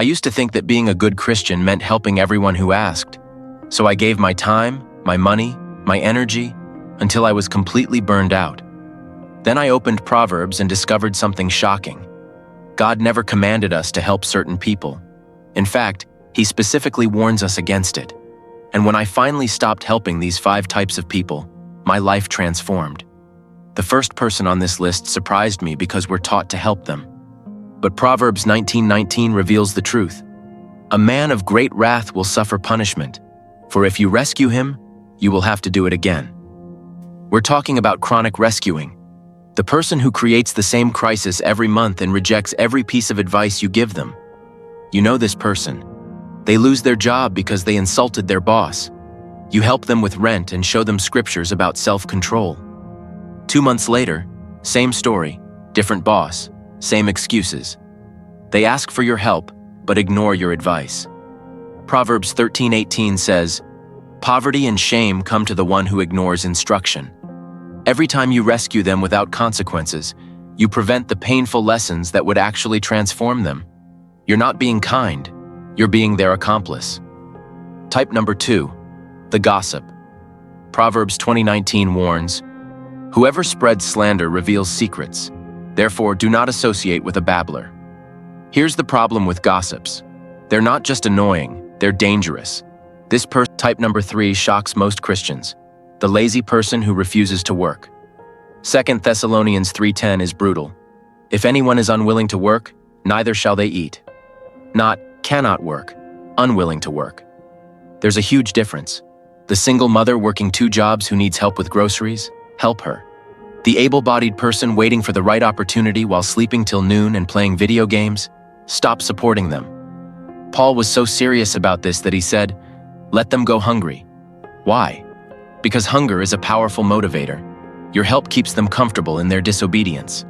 I used to think that being a good Christian meant helping everyone who asked. So I gave my time, my money, my energy, until I was completely burned out. Then I opened Proverbs and discovered something shocking. God never commanded us to help certain people. In fact, He specifically warns us against it. And when I finally stopped helping these 5 types of people, my life transformed. The first person on this list surprised me because we're taught to help them. But Proverbs 19:19 reveals the truth. A man of great wrath will suffer punishment, for if you rescue him, you will have to do it again. We're talking about chronic rescuing. The person who creates the same crisis every month and rejects every piece of advice you give them. You know this person. They lose their job because they insulted their boss. You help them with rent and show them scriptures about self-control. 2 months later, same story, different boss, same excuses. They ask for your help, but ignore your advice. Proverbs 13:18 says, "Poverty and shame come to the one who ignores instruction." Every time you rescue them without consequences, you prevent the painful lessons that would actually transform them. You're not being kind, you're being their accomplice. Type number 2, the gossip. Proverbs 20:19 warns, "Whoever spreads slander reveals secrets. Therefore, do not associate with a babbler." Here's the problem with gossips. They're not just annoying, they're dangerous. This type number 3 shocks most Christians. The lazy person who refuses to work. 2 Thessalonians 3:10 is brutal. "If anyone is unwilling to work, neither shall they eat." Not cannot work, unwilling to work. There's a huge difference. The single mother working 2 jobs who needs help with groceries, help her. The able-bodied person waiting for the right opportunity while sleeping till noon and playing video games, stop supporting them. Paul was so serious about this that he said, "Let them go hungry." Why? Because hunger is a powerful motivator. Your help keeps them comfortable in their disobedience.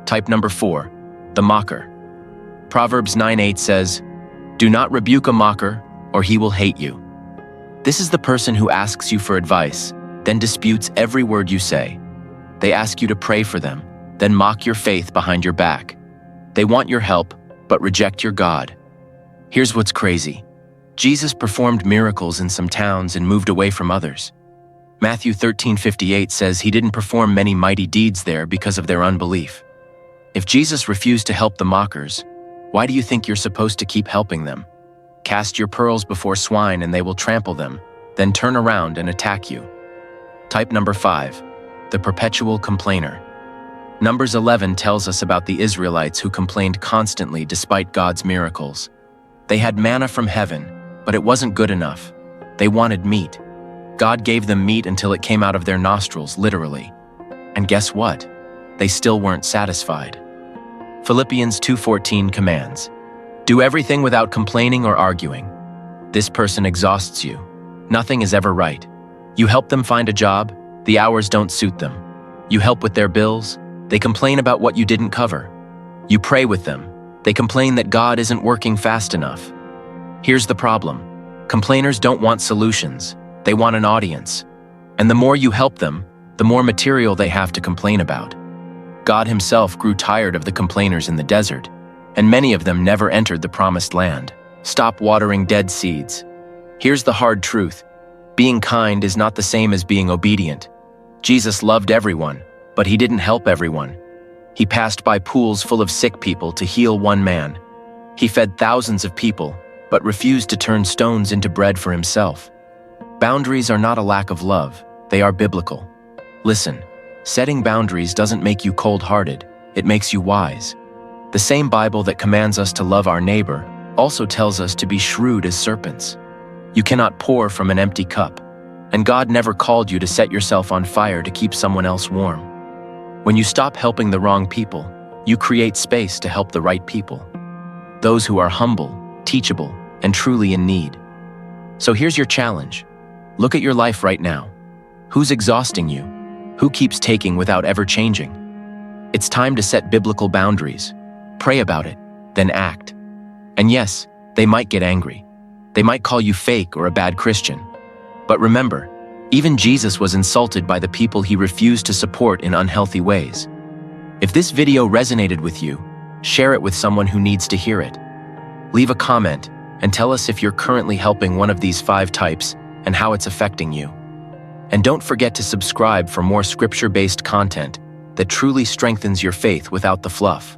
Type number 4, the mocker. Proverbs 9:8 says, "Do not rebuke a mocker, or he will hate you." This is the person who asks you for advice, then disputes every word you say. They ask you to pray for them, then mock your faith behind your back. They want your help, but reject your God. Here's what's crazy. Jesus performed miracles in some towns and moved away from others. Matthew 13:58 says he didn't perform many mighty deeds there because of their unbelief. If Jesus refused to help the mockers, why do you think you're supposed to keep helping them? Cast your pearls before swine and they will trample them, then turn around and attack you. Type number 5, the perpetual complainer. Numbers 11 tells us about the Israelites who complained constantly despite God's miracles. They had manna from heaven, but it wasn't good enough. They wanted meat. God gave them meat until it came out of their nostrils, literally. And guess what? They still weren't satisfied. Philippians 2:14 commands, "Do everything without complaining or arguing." This person exhausts you. Nothing is ever right. You help them find a job, the hours don't suit them. You help with their bills, they complain about what you didn't cover. You pray with them, they complain that God isn't working fast enough. Here's the problem. Complainers don't want solutions, they want an audience. And the more you help them, the more material they have to complain about. God Himself grew tired of the complainers in the desert, and many of them never entered the promised land. Stop watering dead seeds. Here's the hard truth. Being kind is not the same as being obedient. Jesus loved everyone, but He didn't help everyone. He passed by pools full of sick people to heal one man. He fed thousands of people, but refused to turn stones into bread for Himself. Boundaries are not a lack of love, they are biblical. Listen, setting boundaries doesn't make you cold-hearted, it makes you wise. The same Bible that commands us to love our neighbor also tells us to be shrewd as serpents. You cannot pour from an empty cup, and God never called you to set yourself on fire to keep someone else warm. When you stop helping the wrong people, you create space to help the right people. Those who are humble, teachable, and truly in need. So here's your challenge. Look at your life right now. Who's exhausting you? Who keeps taking without ever changing? It's time to set biblical boundaries. Pray about it, then act. And yes, they might get angry. They might call you fake or a bad Christian. But remember, even Jesus was insulted by the people He refused to support in unhealthy ways. If this video resonated with you, share it with someone who needs to hear it. Leave a comment and tell us if you're currently helping one of these 5 types and how it's affecting you. And don't forget to subscribe for more scripture-based content that truly strengthens your faith without the fluff.